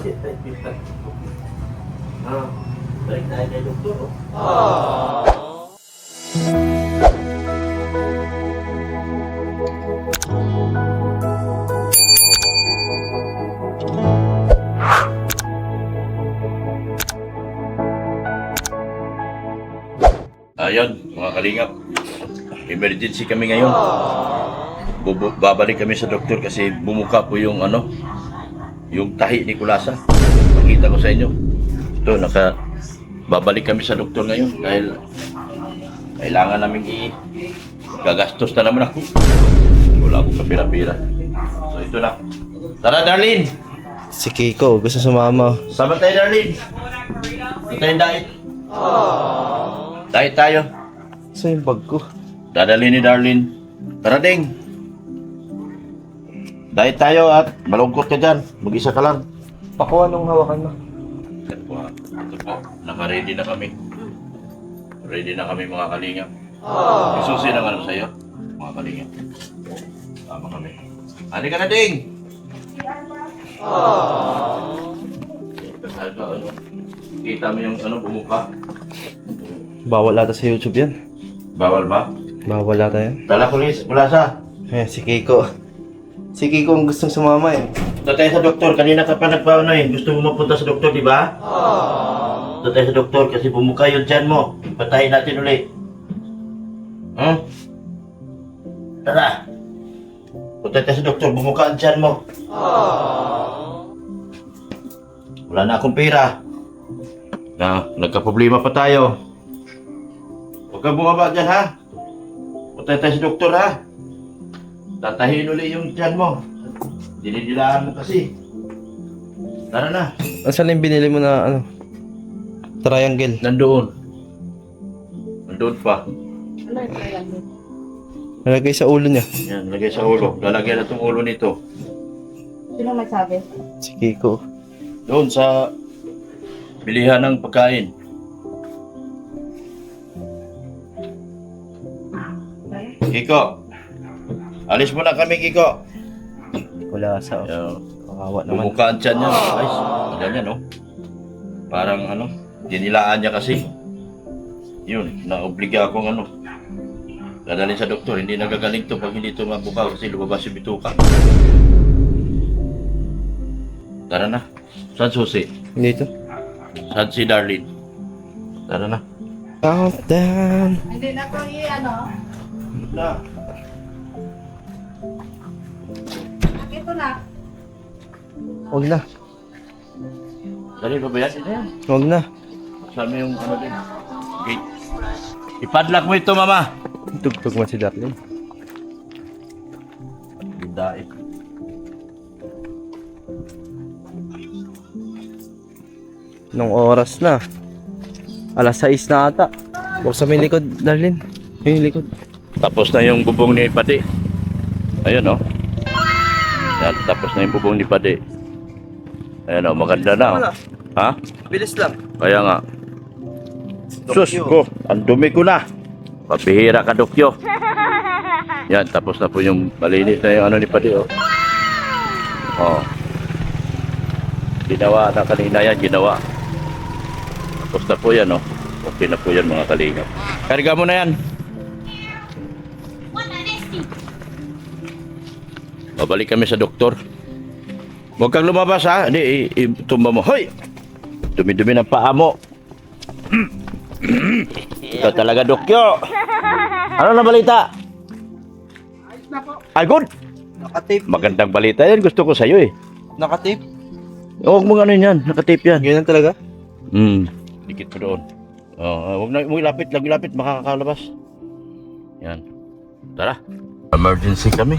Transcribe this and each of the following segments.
Balik tayo kay doktor. Ayun, mga kalingap. Emergency kami ngayon. Babalik kami sa doktor kasi bumuka po yung yung tahi ni Kulasa. Pakita ko sa inyo. Ito, babalik kami sa doktor ngayon dahil kailangan namin gagastos na naman ako. Wala akong kapira-pira. So ito na. Tara, Darlene! Si Kiko, gusto sumama. Sama tayo, Darlene. Ito tayong diet. Diet tayo. Saan yung bag ko? Dadalhin ni Darlene. Tara, Ding. Diet tayo at malungkot ka dyan. Mag-isa ka lang. Pakuha nung hawakan mo. Ito po, naka-ready na kami. Ready na kami mga kalingap. Isusi na nga sa'yo, mga kalingap. Tama kami. Ano ka na, Ding? Kita mo yung bumuka. Bawal ata sa YouTube yan. Bawal ba? Bawal ata yan. Dala ko, Liz. Wala sa. Si Kiko. Si Kiko ang gustong sumama eh. Ito tayo sa doktor. Kanina ka pa nagpaano eh. Gusto mo mapunta sa doktor, di ba? Ito tayo sa doktor kasi bumuka yung tiyan mo. Patayin natin ulit. Tara. Punta tayo sa doktor. Bumuka ang tiyan mo. Wala na akong pera. Nagka-problema pa tayo. Huwag kang bumaba dyan, ha? Punta tayo sa doktor, ha? Tatahin ulit yung tiyan mo. Dinidilaan mo kasi. Tara na. Saan yung binili mo na triangle? Nandoon. Nandoon pa. Ano yung triangle? Nalagay sa ulo niya. Yan, lagay sa ulo. Lalagyan na itong ulo nito. Sino nagsabi? Si Kiko. Doon sa bilihan ng pagkain. Kiko. Alis mo na kami, Kiko. Wala sa Yan. kawawa naman. Bumuka ang tiyan niya. Guys, ganyan, no? Parang dinilaan niya kasi. Yun, naobliga akong dadalhin sa doktor. Hindi nagagaling to pag hindi to mabuka kasi lumabas yung bituka. Tara na. Saan susi? Dito. Saan si Darlene? Tara na. Countdown. Hindi na ko Na. Ito na. Huwag na. Dali ba ba yan? Huwag na. Saan mo yung din? Gate. Ipadlock mo ito, mama. Tugtog mo si Darlene. Bindait. Nung oras na. Alas 6 na ata. Buksan mo yung likod, Darlene. Yung likod. Tapos na yung bubong ni Padi. Ayun, oh. Yan, tapos na yung bubong ni Padi. Ayun, oh, maganda na, oh. Ha? Bilis lang. Kaya nga. Sus ko, ang dumi ko na. Pabihira ka, Dokyo. Yan, tapos na po yung malinis na yung ni Padi, oh. Oh. Ginawa na kanina yan, ginawa. Tapos na po yan, oh. Okay na po yan, mga kalingap. Karga mo na yan. Babalik kami sa doktor. Huwag kang lumabas, ha? Hindi, itumba mo. Hoy! Dumi-dumi ng paa mo. Ito talaga, Dokyo. Ano na balita? Ay, good. Nakatape. Magandang balita yan. Gusto ko sa'yo, eh. Nakatape. Huwag mo yan. Nakatape yan. Ganyan talaga? Dikit mo doon. Huwag na, ilapit. Ilapit. Makakakalabas. Yan. Tara. Emergency kami.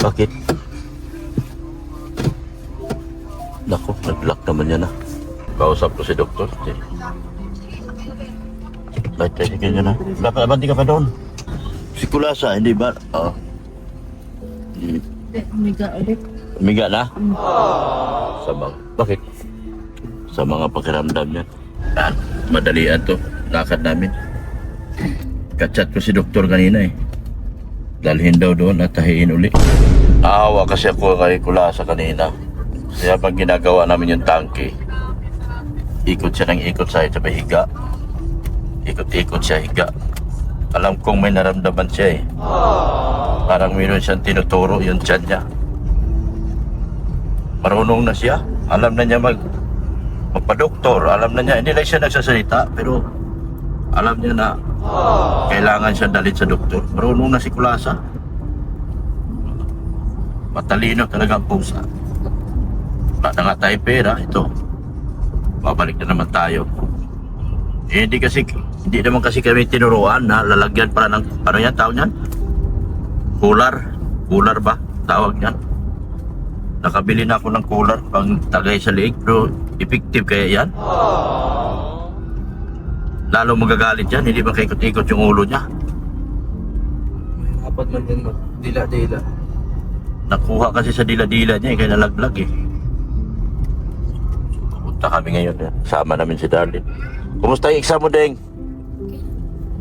Bakit? Naku, nag-lock naman yan, Kausap ko si doktor. Ba't tayo ganyan, Ba't di ka pa doon? Si Kulasa, hindi ba? Umiga ulit. Umiga na? Bakit? Sa mga pakiramdam niyan. Madalian to. Lakad namin. Kachat ko si doktor kanina, Dalhin daw doon at tahiin uli. Naawa kasi ako kay Kulasa kanina. Kaya pag ginagawa namin yung tangke, ikot siya ng ikot sa sabay higa. Ikot-ikot siya higa. Alam kong may naramdaman siya eh. Parang meron siyang tinuturo yung tiyan niya. Marunong na siya. Alam na niya magpa-doktor. Alam na niya, hindi lang siya nagsasalita, pero alam niya na kailangan siya dalhin sa doktor. Marunong na si Kulasa. Matalino talaga ang pusa. Wala na nga tayo pera, ito. Babalik na naman tayo. Hindi naman kasi kami tinuruan na lalagyan para ng, ano yan, tawag yan? Cooler ba? Tawag yan. Nakabili na ako ng cooler pang tagay sa liig, pero effective kaya yan? Lalo magagalit yan, hindi ba kaikot-ikot yung ulo niya? Apat man din mo. Dila-dila. Nakuha kasi sa dila-dila niya, kaya nalaglag eh. Pupunta kami ngayon, sama namin si Darlene. Kumusta yung exam mo, Deng?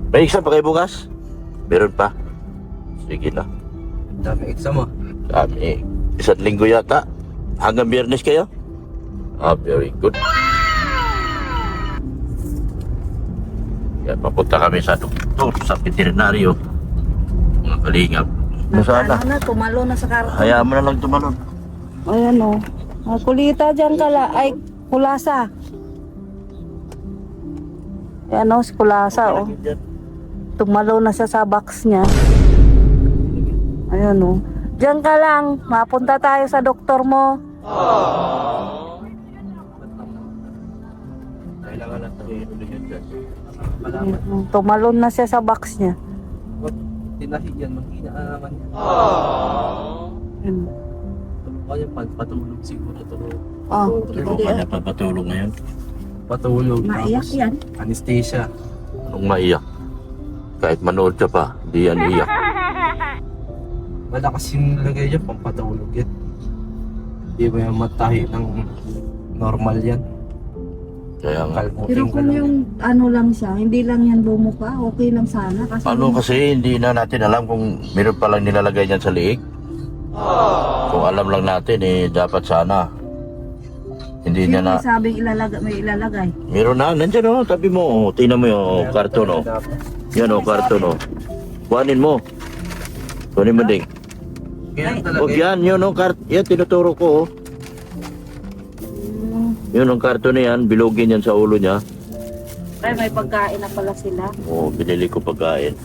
May exam pa kayo bukas? Meron pa? Sige na. Dami exam mo. Dami. Isang linggo yata. Hanggang Biyernes kayo? Very good. Yan, papunta kami sa doktor, sa veterinaryo. Mga kalingap. Sana. Ano na, tumalo na sa karton. Hayaan mo na lang tumalon. Ayan o. Kulita dyan kala. Ay, Kulasa. Ayan o, si Kulasa o. Tumalo na siya sa box niya. Ayan o. Diyan ka lang. Mapunta tayo sa doktor mo. Kailangan natin ulit yan. Tumalon na siya sa box niya. Tinahiyan, maghina na naman yan. Ayan. Kaya patulog siguro ito. Oh, Tulog ka na papatulog ngayon. Patulog. Maiyak tapos yan. Anesthesia. Anong maiyak? Kahit manood ka pa, di yan iyak. Malakas yung lagay niya, pampatulog yan. Hindi ba yung matahi ng normal yan? Kaya nga. Pero Kalmutin ka kung lang. yung ano lang siya, hindi lang yan bumuka, okay lang sana. Kasi Ano kasi hindi na natin alam kung meron palang nilalagay niyan sa liig. Kung alam lang natin dapat sana. Hindi niya sino na. sabing may ilalagay? Meron na, nandiyan o, tabi mo. Tingnan mo yung karton o. Yan o, karton o. Kuhanin mo. Kuhanin mo ding. Kaya talaga Huwag yan, yun o, yan tinuturo ko o. Yun ang karton na yan, bilogin yan sa ulo niya. Ay, may pagkain na pala sila. Oo, binili ko pagkain.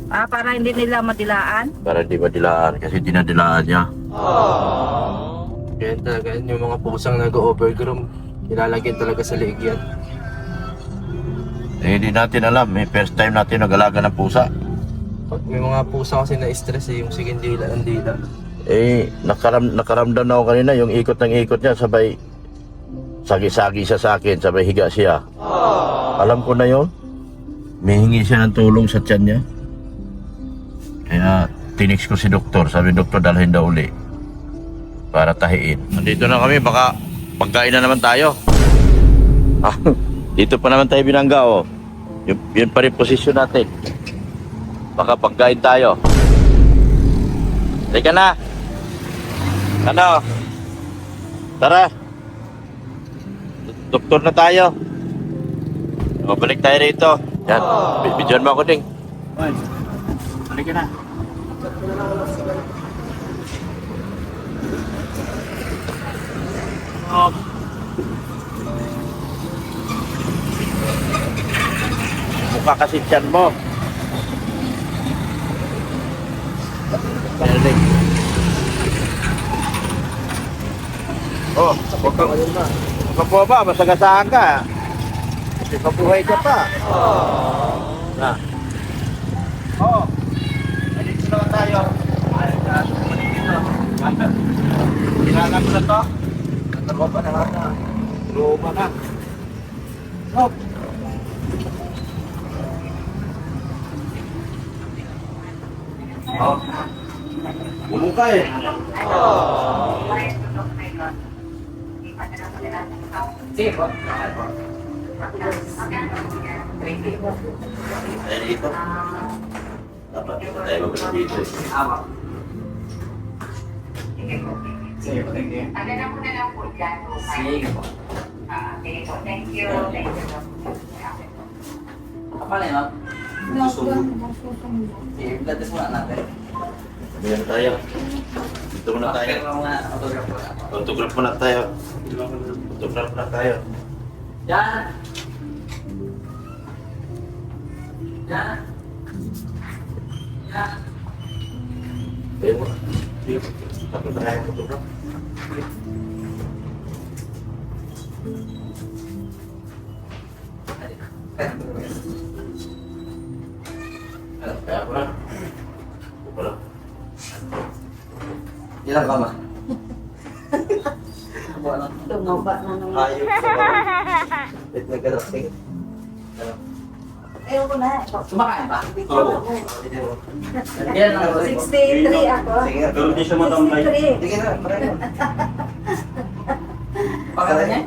Para hindi nila madilaan. Para di madilaan, kasi dinadilaan niya. Kaya talaga yung mga pusang nag-overgroom, ilalagyan talaga sa liig yan. Hindi natin alam, first time natin nag-alaga ng pusa. Pag may mga pusa kasi na-stress yung sige dila ng dila. Nakaramdam na ako kanina, yung ikot ng ikot niya, sabay sagi-sagi siya sa akin, sabay higa siya. Alam ko na yon. May hingi siya ng tulong sa tiyan niya. Kaya tinix ko si doktor, sabi doktor dalhin daw uli para tahiin. Nandito na kami, baka pagkain na naman tayo. Dito pa naman tayo binangga oh. Yun pa rin posisyon natin. Baka pagkain tayo. Teka na. Ano? Tara. Doktor na tayo. Babalik tayo rito. Yan. Bidyon mo ako ding. Balik ka na. Mukha kasi tiyan mo. Balik. Oh, huwag ka po ba? Masagasaan ka. Kasi mabuhay ka pa. Na. Oh. Dito na tayo. Kailangan mo na to. Nagkaroon pa na nga. Luma na. Hop. Oh. Bumuka eh. Dito. Dapat tayo dito. Sige po, thank you. Ano na muna lang po dyan, Romay? Sige po. Okay po, thank you. Thank you. Apa na yun? Sige, blood test muna natin. Ayan tayo. Dito muna tayo. Pero mga autograph po na. Autograph muna tayo. Autograph muna tayo. Yan! Yan! Yan! Ayan mo. Tapos tayo ang autograph. Kaya ko na. Ako na. Ilang ka ma? Tumaba na naman. Ayok sa bawal. Wait, nagka-drafting. Ayaw ko na. Kumakain ba? Oo. Yan ang 63 ako. Sige nga. Pero hindi siya matamlay. 63. Sige na, pareho. Pangalan niya?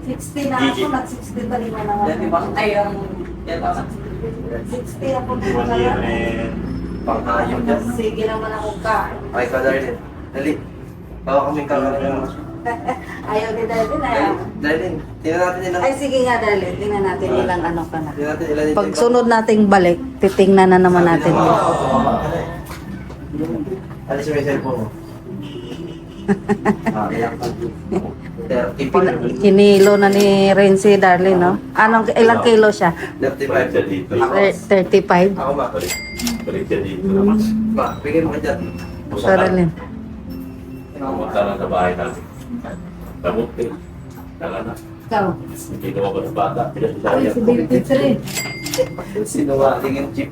60 na ako, nag-60 pa rin na naman. Yan, di ba? Ay, ang... Yan ba? 60 ako din One na year lang. and... Pang-ayok dyan. Sige naman akong kain. Okay, ka, Darlene. Dali. Bawa kaming kakaroon. Ayaw ni Darlene, ayaw. Darlene, tingnan natin ilang... Ay, sige nga, Darlene. Tingnan natin ilang ano ka na. Tingnan natin ilang... Pag sunod nating balik, titingnan na naman natin yun. Alis mo yung cellphone mo. Ilang pa? 35. Kinilo na ni Renzi, Darlene, no? Anong, ilang kilo siya? 35 siya dito. 35? Ako ba? Balik siya dito naman. Ba, bigyan mo ka dyan. Darlene. Pumunta lang sa bahay natin. Kamot eh. Tala na. Ikaw? Hindi ko ako sa bata. Ay, si Baby Trin. Sino ba? Tingin chip.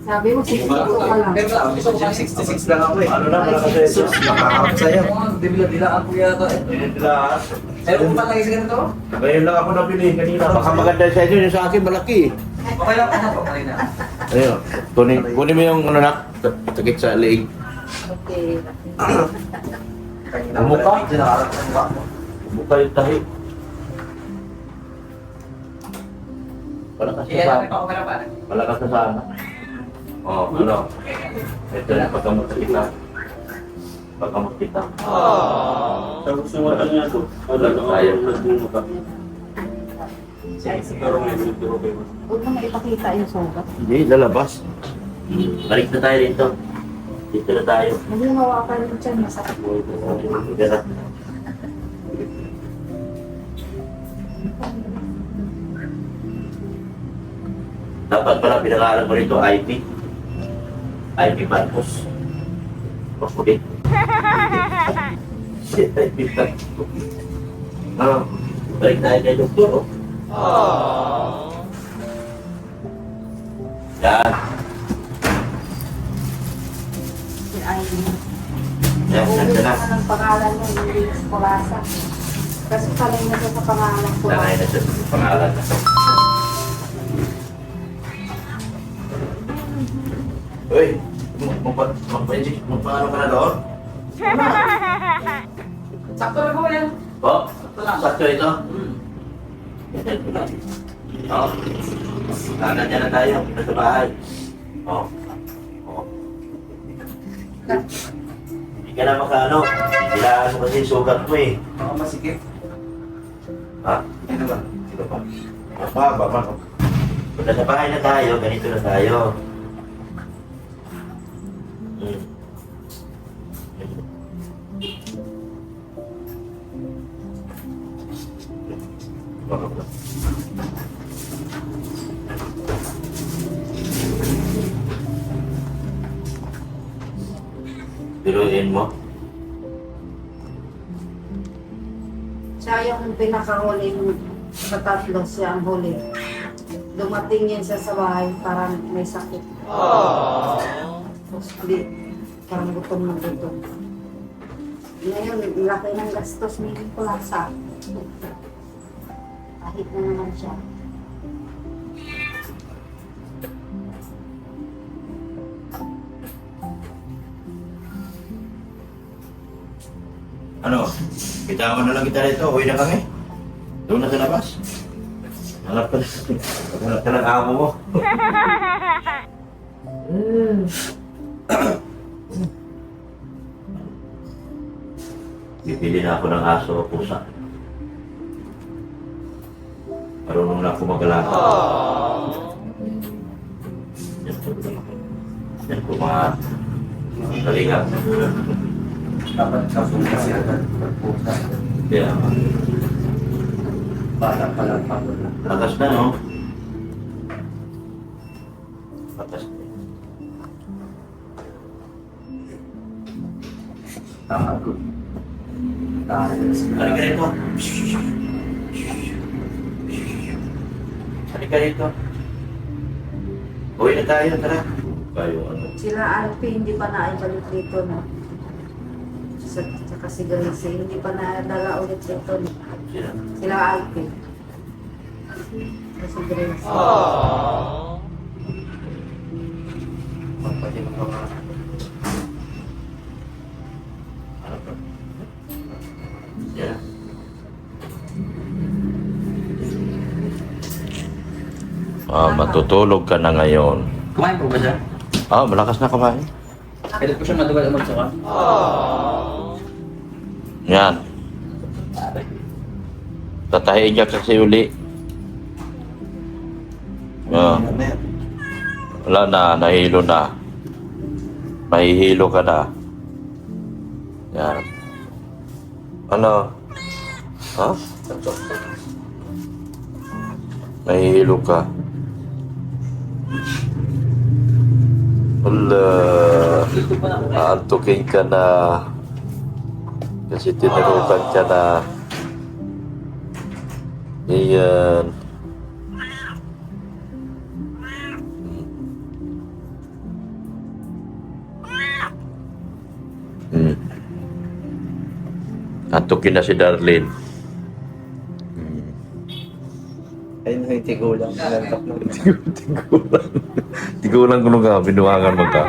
Sabi mo, 62 ka lang. Pero gusto ko 66 lang ako eh. Ano na pala kasi? Nakakap sa'yo. Dibila-dila ako yata eh. Pinitilaan. Eh, kung palagi sa ganito? Ngayon lang ako nabili kanina. Baka maganda sa inyo. Yung sa akin malaki. Okay lang, ano po? Okay na. Ayun. Kunin mo yung ano na. Sakit sa leeg. Okay. Ang mukha? Diyan nakaharap ang mukha mo. Mukha yung tahi. Palakas Iya, sa okay sana. na ba? Palakas sa sana. Oh, ano? Ito yung pagkamot kita. Pagkamot kita. Tapos yung mata niya to. Wala na Ayaw. nagmumuka. Ay, sige. Pero may suturo kayo. Huwag mo na ipakita yung sugat. Hindi, lalabas. Balik na tayo dito. Dito na tayo. Hindi hawakan mo dyan, masakit. Ganun. Dapat pala pinangalan mo rito, IP. IP Marcos. Mas puti. Shit, IP Marcos. Balik tayo kay doktor. Yan. Ay, Yan, ulit nandyan na. na ng pangalan mo, hindi Kulasa. Kasi talay na siya sa pangalan ko. Nanay na siya sa pangalan na. Uy, magpaano ka na doon? Sakto lang po yan. Po? Sakto ito? Oo. Nandiyan na tayo, nasa bahay. Oo. Oo. Hindi ka na makaano. Kailangan mo kasi yung sugat mo eh. Baka masikip. Ha? Ano ba? Sino pa? Mababa man. Kung nasa bahay na tayo, ganito na tayo. Hmm. Baka. Biruin mo. Siya yung pinakahuling katatlo, siya ang huli. Dumating yan siya sa bahay, parang may sakit. Tapos di, parang gutom na gutom. Ngayon, laki ng gastos ni Kulasa. Kahit na naman siya. Ano? Bitawan na lang kita rito. Uwi na kami. Doon na sa labas. Hanap ka ng amo mo. Bibili na ako ng aso o pusa. Marunong na ako mag-alaga. Yan po mga kalinga. Dapat kasunod siya pagpusa. Kaya, Para pala pa. lakas na, no? Lakas na. Tago. Halika rito. Halika rito. Uwi na tayo, tara. Kayo, ano? Sila Alpi, hindi pa naibalik dito na. Saka si Gracie, hindi pa nadala ulit dito. Sila. Sila Alpi. Si Gracie. Magpati mo pa. Ano to? Yeah. Matutulog ka na ngayon. Kumain po ba siya? Malakas na kumain. Kailan po siya matugal magsuka? Yan. Tatahiin ka kasi uli. Wala na, nahilo na. Mahihilo ka na. Yan. Ano? Ha? Nahihilo ka. Wala. Aantukin ka na. Kasi tinarukan ka na. Iyan. Antukin na si Darlene. Ayun na yung tigulang. Nantok na. Tigulang ko nung binuhangan mo ka.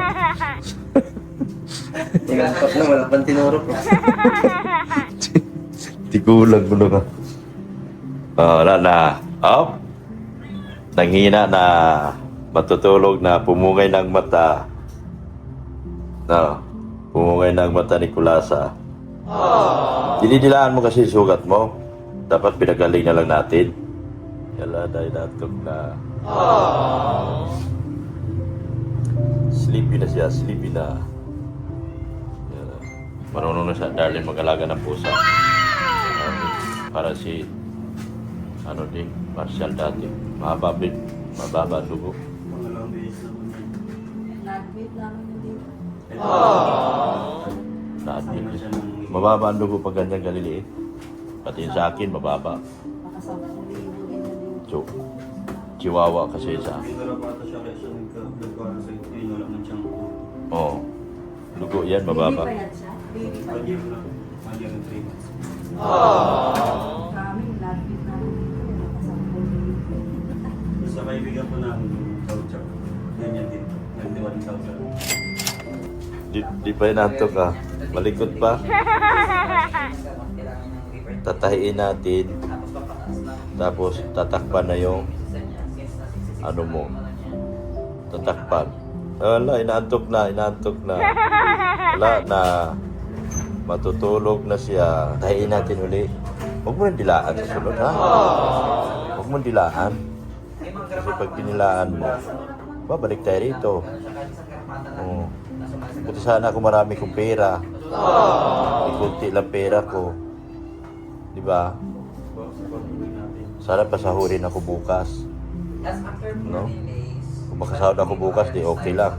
Nantok na. Wala pang tinuro po. Tigulang ko nung ka. Wala na. Up. Nanghina na. Matutulog na. Pumungay ng mata. No. Pumungay ng mata ni Kulasa. Dinidilaan mo kasi sugat mo. Dapat pinagaling na lang natin. Yala, dahil natok na. Sleepy na siya, sleepy na. Yala. Marunong na siya, Darlene, mag-alaga ng pusa. Para si, din, Marcial dati. Mababa dugo. Nag-meet namin dito. Dati. Mababa ang dugo pag ganyan kaliliit. Pati sa akin, mababa. Baka 10,000 din na din. So, chihuahua kasi sa akin. Pero bata siya kaya siya nagkaroon sa ito, wala ng tiyang ko. Oo. Lugo yan, mababa. Baby pa yan siya? Baby pa Pag yan. na, mali ang 3 months. Kami, nag-meet namin dito. Baka 10,000. Basta kaibigan ko namin yung culture. Ganyan din. Nagdiwaling culture. Di pa inantok ka. Malikot pa. Tatahiin natin. Tapos tatakpan na yung ano mo. Tatakpan. Wala, inaantok na. Wala na. Matutulog na siya. Tahiin natin uli. Huwag mo nang dilaan sa sunod, ha? Huwag mo dilaan. Kasi pag dinilaan mo, babalik tayo rito. Oo. Buti sana kung marami kong pera. May kunti lang pera ko. Di ba? Sana pasahurin ako bukas. No? Kung makasahod ako bukas, di okay lang.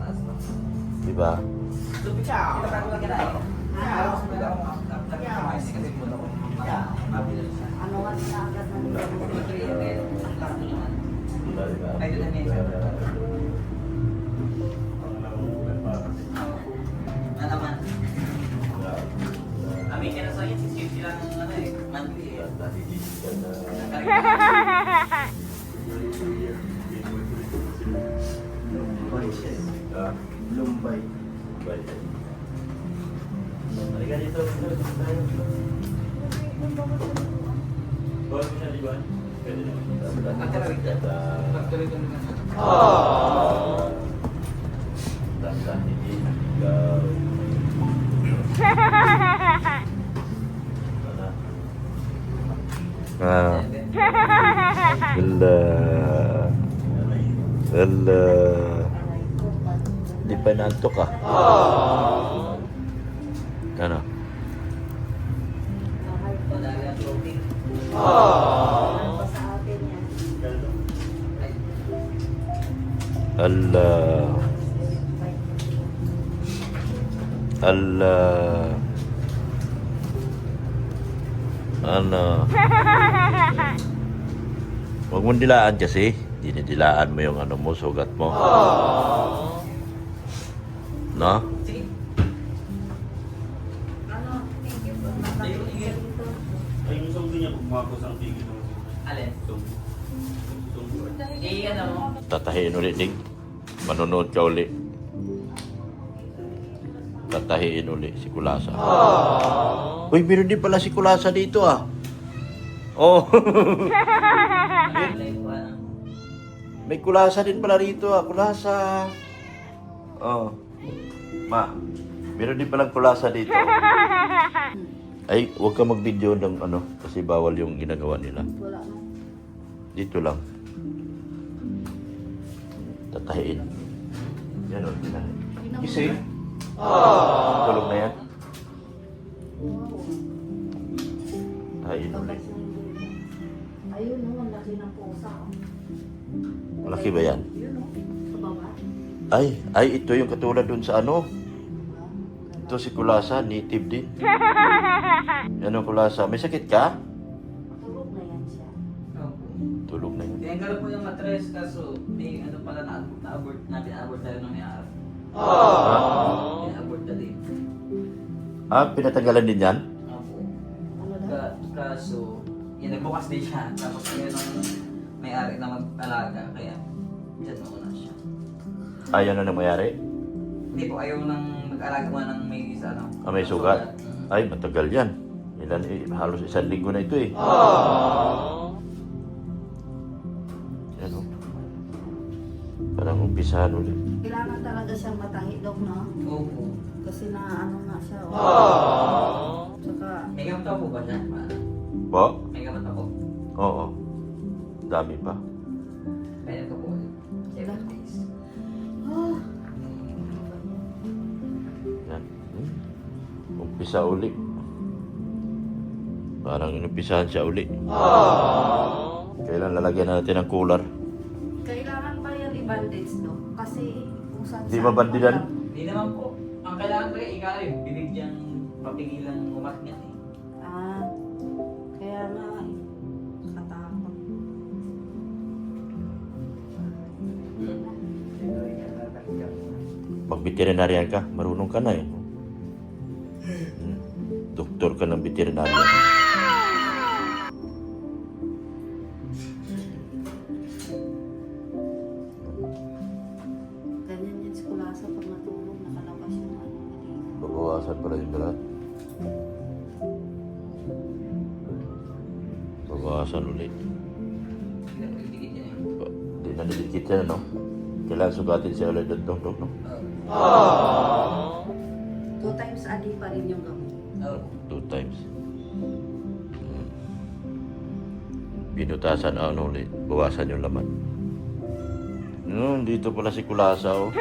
Di ba? Ano nga na agad ng Kami kaya sa yun, 60 lang ang ano eh, monthly eh. Lumbay. Halika dito. Bawal mo siya, di ba? Pwede naman. Magkarawig ka. Magkarawig ka naman. Ala. Ala. Di pa nantok ah. Ano? Madami ang protein. Ano pa sa atin yan? Ala. Ala. Ano? Huwag mong dilaan kasi. Dinidilaan mo yung ano mo, sugat mo. No? Sige. Ano? Thank you po. Nakakita dito. Ay, yung song niya, pumapos ang tigil ng Alin? song. Eh, ano? Tatahiin ulit, Ding. Manonood ka ulit. Tatahiin ulit si Kulasa. Uy, meron din pala si Kulasa dito ah. Oh. Alin po, ano? May Kulasa din pala rito ah. Kulasa. Oh. Ma, meron din palang Kulasa dito. Ay, huwag ka mag-video ng ano, kasi bawal yung ginagawa nila. Wala na. Dito lang. Tatahiin. Yan o, tinahin. Gising. Tulog na yan. Tahiin ulit. Ayun o, ang laki ng pusa. Malaki ba yan? Yun o, sa baba. Ay, ito yung katulad dun sa ano. Ito si Kulasa, native din. Yan ang Kulasa. May sakit ka? Tulog na yan siya. Tulog na yan. Tinanggal po yung matres kaso may ano pala na-abort tayo ng may-ari. Abort na din. Ah, pinatanggalan din yan? Opo. Ano daw? Kaso, yun, nagbukas din siya. Tapos ngayon ang may-ari na mag-alaga. Kaya, dyan muna siya. Ayaw na nangyayari? Hindi po, ayaw nang mag-alaga mo ng may isa, no? Ah, may sugat? Ay, matagal yan. Ilan, halos 1 linggo na ito eh. Yan o. Parang umpisahan ulit. Kailangan talaga siyang matahi, Dok, no? Opo. Kasi na ano nga siya. Tsaka, May gamot ako po ba siya? Po? May gamot ako. Oo. Dami pa. Kaya ko po. 7 days. Yan. Umpisa uli. Parang inumpisahan siya uli. Kailan lalagyan natin ng cooler? kailangan ba yan i-bandage, Dok? Kasi kung saan Di ba bandidan? Hindi naman po. Ang kailangan ko ikaw yung binigyang papigilan umakit eh. Ah, kaya nga, katakot. Mag-veterinarian ka. Marunong ka na eh. Doktor ka ng veterinarian. Ganyan yan si Kulasa pag natulog, nakalabas yung ano. Babawasan pala yung balat. Babawasan ulit. Hindi na po itigit yan eh. Hindi na nilikit yan, no? Kailangan sugatin siya ulit ng doktor, no? 2 times a day pa rin yung gamot. Oo. 2 times. Binutasan ano ulit. Bawasan yung laman. Dito pala si Kulasa, oh.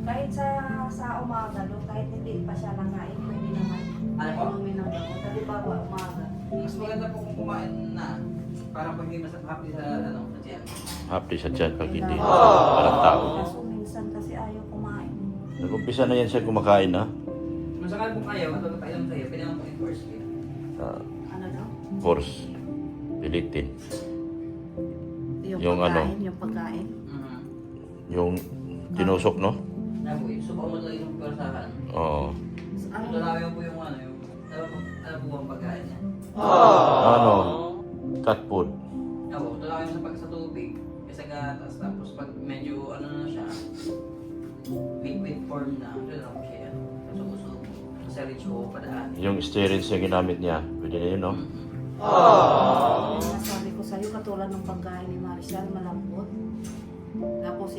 Kahit sa umaga, Dok, kahit hindi pa siya nangain, pwede naman. Ano po? Inumin ng gamot. Halimbawa, umaga. Mas maganda po kung kumain na. Para pag hindi happy sa ano, sa tiyan. Happy sa tiyan pag hindi. Parang tao. Kaso minsan kasi ayaw kumain. Nag-umpisa na yan siya kumakain, ha? Kung sakali po kayo, at magpainom kayo, pwede naman po enforce kayo. Ano daw? Course. Pilitin. Yung pagkain, ano? Yung pagkain. Yung tinusok, no? Na po, subukan mo lang yung pwersahan. Oo. Ano? Tunawin mo po yung ano, yung ano po ang pagkain niya. Ano? Cat food. Ako, tunawin mo sa tubig, kasi gatas, tapos pag medyo ano na siya, liquid form na, doon lang po siya yan. Susubo. Sa rich o padaan. Yung steroids na ginamit niya. Pwede na yun, no? Yung nasabi ko sa'yo, katulad ng pagkain ni Maricel, malambot. Tapos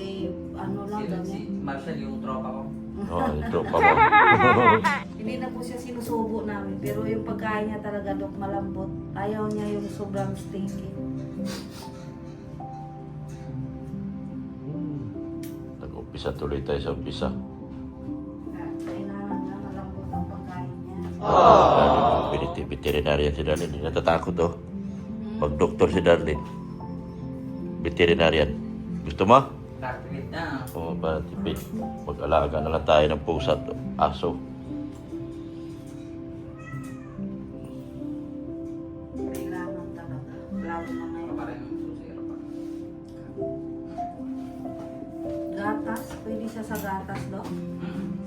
ano lang, Si ganyan. Marshall yung tropa ko. Oo, ito pa ba? Hindi na po siya sinusubo namin. Pero yung pagkain niya talaga, Dok, malambot. Ayaw niya yung sobrang sticky. Nag-umpisa tuloy tayo sa umpisa. Kailangan na malambot ang pagkain niya. Veterinarian si Darlene. Natatakot oh. Mag-doktor si Darlene. Veterinarian. Gusto mo? Doctorate na. Oo, para tipid. Mag-alaga na lang tayo ng pusa at aso. Kailangan talaga. Lalo na ngayon. Parang susira pa. Gatas, pwede siya sa gatas, Dok.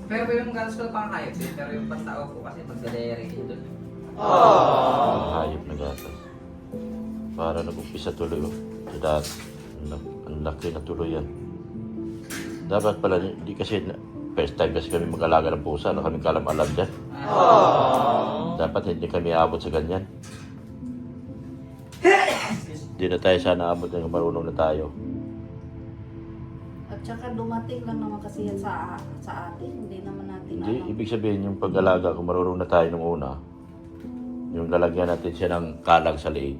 Pero yung gatas ko pang hayop din. Pero yung pastao ko kasi magdadayari siya doon. Ang hayop na gatas. Para nag-umpisa tuloy oh. Sa dati. Ang laki na tuloy yan. Dapat pala, hindi kasi, first time kasi kami mag-alaga ng pusa, na kami kalam-alam dyan. Dapat hindi kami abot sa ganyan. Hindi na tayo sana abot ng marunong na tayo. At saka dumating lang naman kasi yan sa atin. Hindi naman natin Hindi, alam. ibig sabihin yung pag-alaga, kung marunong na tayo nung una, yung lalagyan natin siya ng kalag sa liig.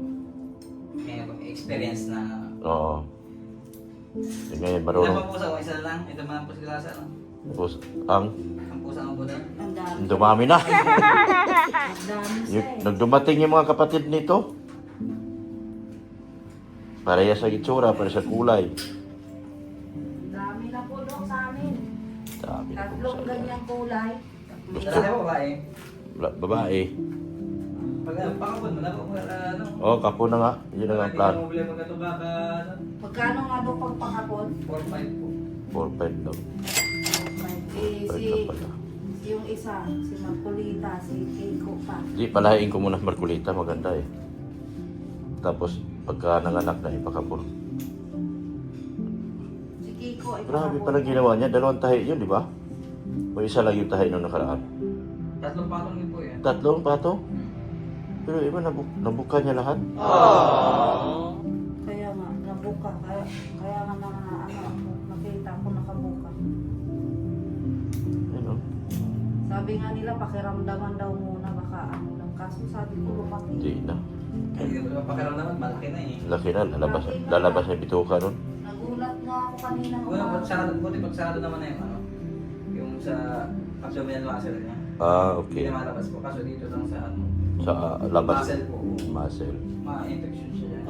May experience na. Oo. Yung ngayon, Ilan marunong. pa pusa ko? Isa lang. Ito man ang pusa klasa. No? Tapos, ang Ang pusa ko doon. Ang dami. dumami na. Ang dami siya eh. Nagdumating yung mga kapatid nito. Pareha sa itsura, pareha sa kulay. Ang dami na po, Dok, sa amin. Sabi na po Tatlong sa ganyang kulay. Dala ko babae. babae. Pag pakapon mo na po. Ano? Oh, kapo na nga. Yun na nga ang plan. Hindi mo problema ka ito baka. Pagkano nga daw pagpakapon? 4-5 po. 4-5 daw. Eh, 4-5 si, na pala. yung isa, si Marcolita, si Keiko pa. Di, palahain ko muna Marcolita. Maganda eh. Tapos, pagka nanganak na ipakapon. Si Keiko ay Grabe pakapon. pala ginawa niya. Dalawang tahi yun, di ba? O isa lang yung tahi nung nakaraan. Tatlong patong din po yan. Tatlong pato. Pero iba, nabuka niya lahat. Kaya nga, nabuka. Kaya nga na, nakita ko nakabuka. Ano? Sabi nga nila, pakiramdaman daw muna, baka ano lang. Kaso sabi ko, lumaki. Hindi na. Hindi ko pakiramdaman, malaki na eh. Laki na. Lalabas na yung bituka nun. Nagulat nga ako kanina. Bueno, buti pag sarado naman na yung ano. Yung sa abdominal muscle niya. Ah, Hindi okay. na malabas po. Kaso dito lang sa ano. Sa labas. Muscle po. Muscle. Ma-infection siya dyan.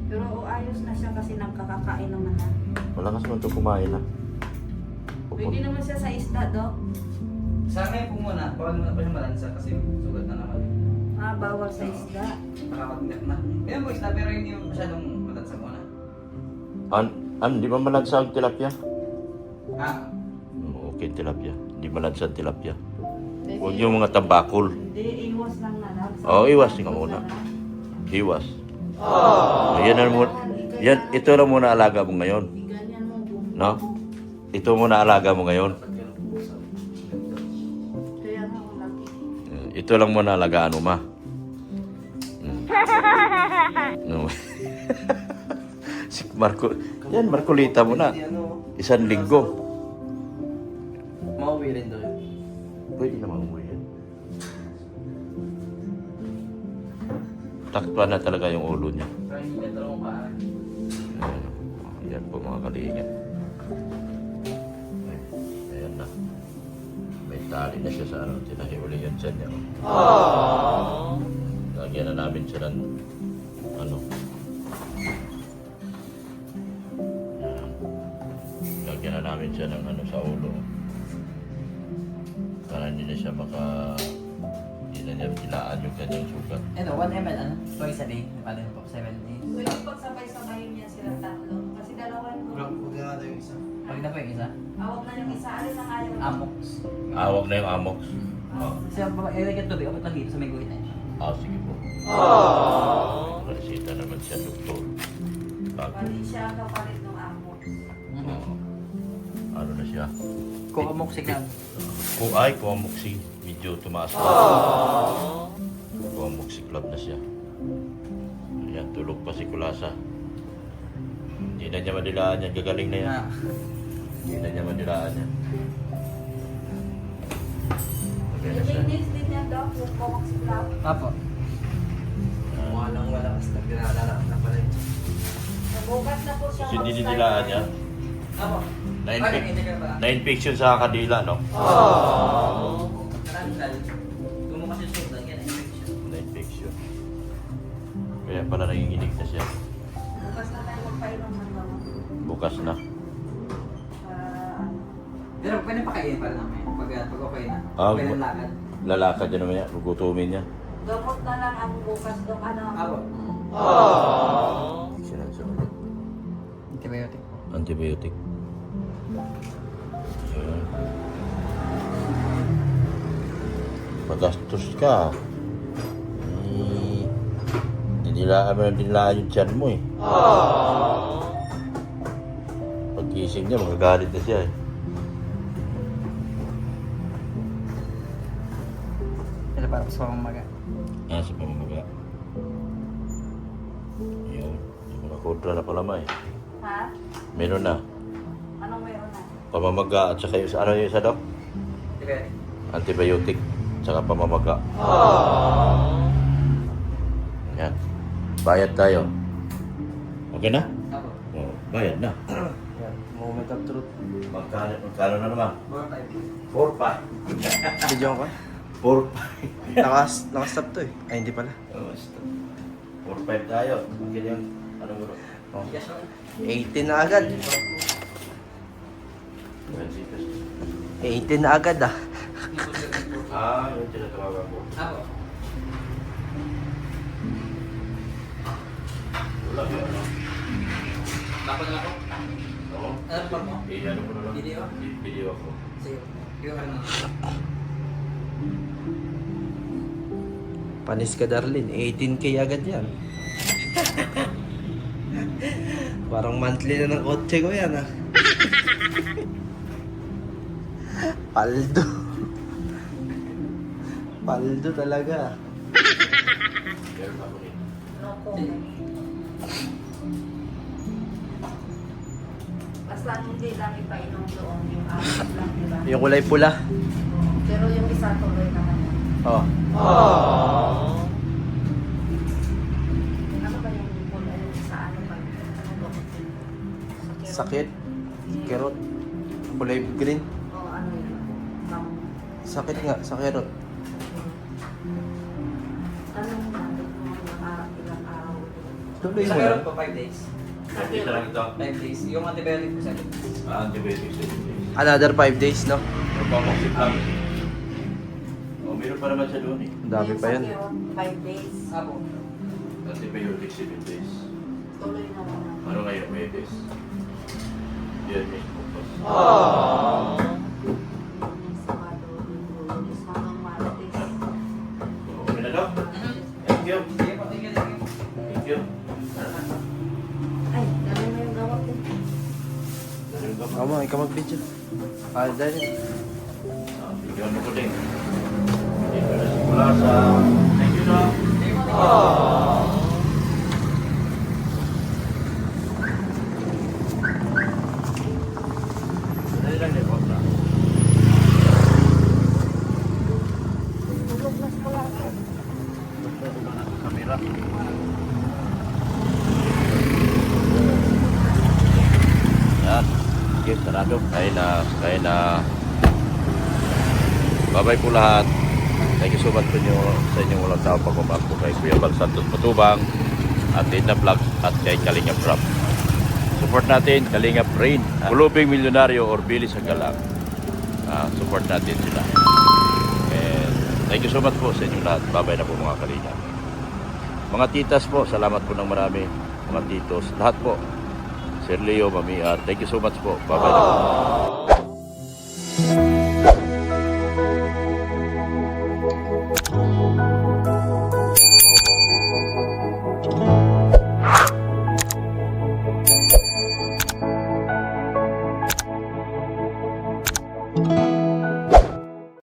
Pero ayos na siya kasi nagkakakain naman na. Malakas man ito kumain na. Pwede naman siya sa isda, Dok. Sa akin po muna, bawal muna pa siya malansa kasi sugat na naman. Ah, bawal sa isda. Nakakagnet na. Kaya po isda pero hindi masyadong malansa muna. Di ba malansa ang tilapia? Ah, Okay, tilapia. Hindi malansa ang tilapia. Pwede- Huwag yung mga tambakol. Hindi, iwas lang na lang. Oo, iwas nga muna. Iwas. Yan na muna. Yan, ito lang muna alaga mo ngayon. Ganyan mo. No? Ito muna alaga mo ngayon. Kaya nga ako laki. Ito lang muna alagaan mo, ma. No. Si Marco. Yan, Marcolita mo na. Isang linggo. mauwi rin doon. Pwede naman umuwi yan. Takpan na talaga yung ulo niya. Pero hindi niya dalawang paa. Ayan po mga kalingan. Ayan na. May tali na siya sa ano. Tinahimuli yan siya niya. Lagyan na namin siya ng ano. Ayan. Lagyan na namin siya ng ano sa ulo. Para hindi na siya hindi na niya dilaan yung kanyang sugat. Ito, 1 ml ano? Twice a day. Paano po? 7 days. Pwede pagsabay-sabayin niya sila tatlo. Kasi dalawa yung Pag na po yung isa. awag na yung isa. Alin ang ayaw? Amox. Awag na yung amox. Kasi ang baba, ilagay ang tubig. Abot lang dito sa may guhit na yun. Sige po. Resita naman siya, doktor. Bago. Bali siya kapalit ng amo. Oo. Ano na siya? Kung amoxi lang. Kuamoxi. Medyo tumaas na. Kuamoxi club na siya. Ayan, tulog pa si Kulasa. Hindi na niya madilaan yan. Gagaling na yan. Hindi na niya manilaan yan. Okay na siya. Linis din yan daw, yung comax block. Apo. Mukha lang wala kasi naglalala na pala yun. Nabukas na po siya. Kasi dinidilaan niya. Apo. Na-infection sa kadila, no? Karanggal. Gumukas yung sudan, yan infection. Na-infection. Kaya pala nanginginig na siya. Bukas na tayo magpainom ng gamot. Bukas na. Pero pwede pa kainin pala namin pag okay na. Ah, Pwede lakad. Lalakad yan naman yan. Gugutumin yan. Gamot na lang ang bukas doon. Ano? Apo. Infection sa ulit. Antibiotic. Antibiotic. Yun. Magastos ka. Nilaan yung tiyan mo eh. Pag-gising niya, magagalit na siya eh. Ito para sa pamamaga. Sa pamamaga. Yun. Nakakontra na pala ma eh. Ha? Meron na. Anong meron na? Pamamaga at saka yung ano yung isa daw? Antibiotic. Antibiotic. Tsaka pamamaga. Yan. Bayad tayo. Okay na? Apo. Oh, bayad na. Yan, moment of truth. Magkano na naman? 4-5. 4-5. Video ko. 4-5. Nakastop to eh. Ay, hindi pala. 4-5 tayo. Okay yung ano mo? Oh. Yes, sir. 18 na agad. 18 na agad ah. Yung tinatawagan ko. Apo. Wala ba ano? Bakit na ako? Oo. Ano pa mo? Ano ko na lang? Video? Video ako. Sige. Yung ano. Panis ka Darlene, 18k agad yan. Parang monthly na ng kotse ko yan ah. Paldo. Paldo talaga. Meron ako rin. No comment. Basta hindi lang ipainom doon yung apat lang, di ba? Yung kulay pula. Pero yung isa tuloy naman yan. Oh. Ano ba yung kulay yung isa? Ano ba? Ano ba? Sakit. Kerot. Kulay green. O ano yun? Sakit nga sa kerot. Tanong natin kung ilang araw. Tuloy Sa mo meron lang. po 5 days. Isa lang ito. 5 days. Yung antibiotic po sa akin. Antibiotic 7 days. Another 5 days, no? Magpapaksip lang. Oh, meron pa naman siya doon eh. Ang dami pa yun. 5 days. Apo. Antibiotic 7 days. Tuloy naman. Ano ngayon? Medes. Yan mismo. Sabado, Lunes, hanggang Martes. Okay na daw? Thank you. Sige po. Thank you. Thank you. Thank you. Ay, dami na yung gawat eh. Ganun ba? Tama, ikaw mag-video. Ah, dahil. Bigyan mo ko din. Dito na simula sa... Thank you na. Dali lang din, Osra. Tulog na sa pula. Kamera. Yan. Okay, sarado. Kaya na. Bye-bye po lahat. Thank you so much po sa inyong walang tao pagmamahal po kay Kuya Bal Santos Matubang at Edna Vlog at kay Kalinga Prab. Support natin Kalinga Brain, Kulubing Milyonaryo or Billy sa Galang. Support natin sila. And thank you so much po sa inyong lahat. Bye-bye na po mga Kalinga. Mga titas po, salamat po ng marami. Mga titos, lahat po. Sir Leo, Mami Ar, thank you so much po. Bye-bye na po.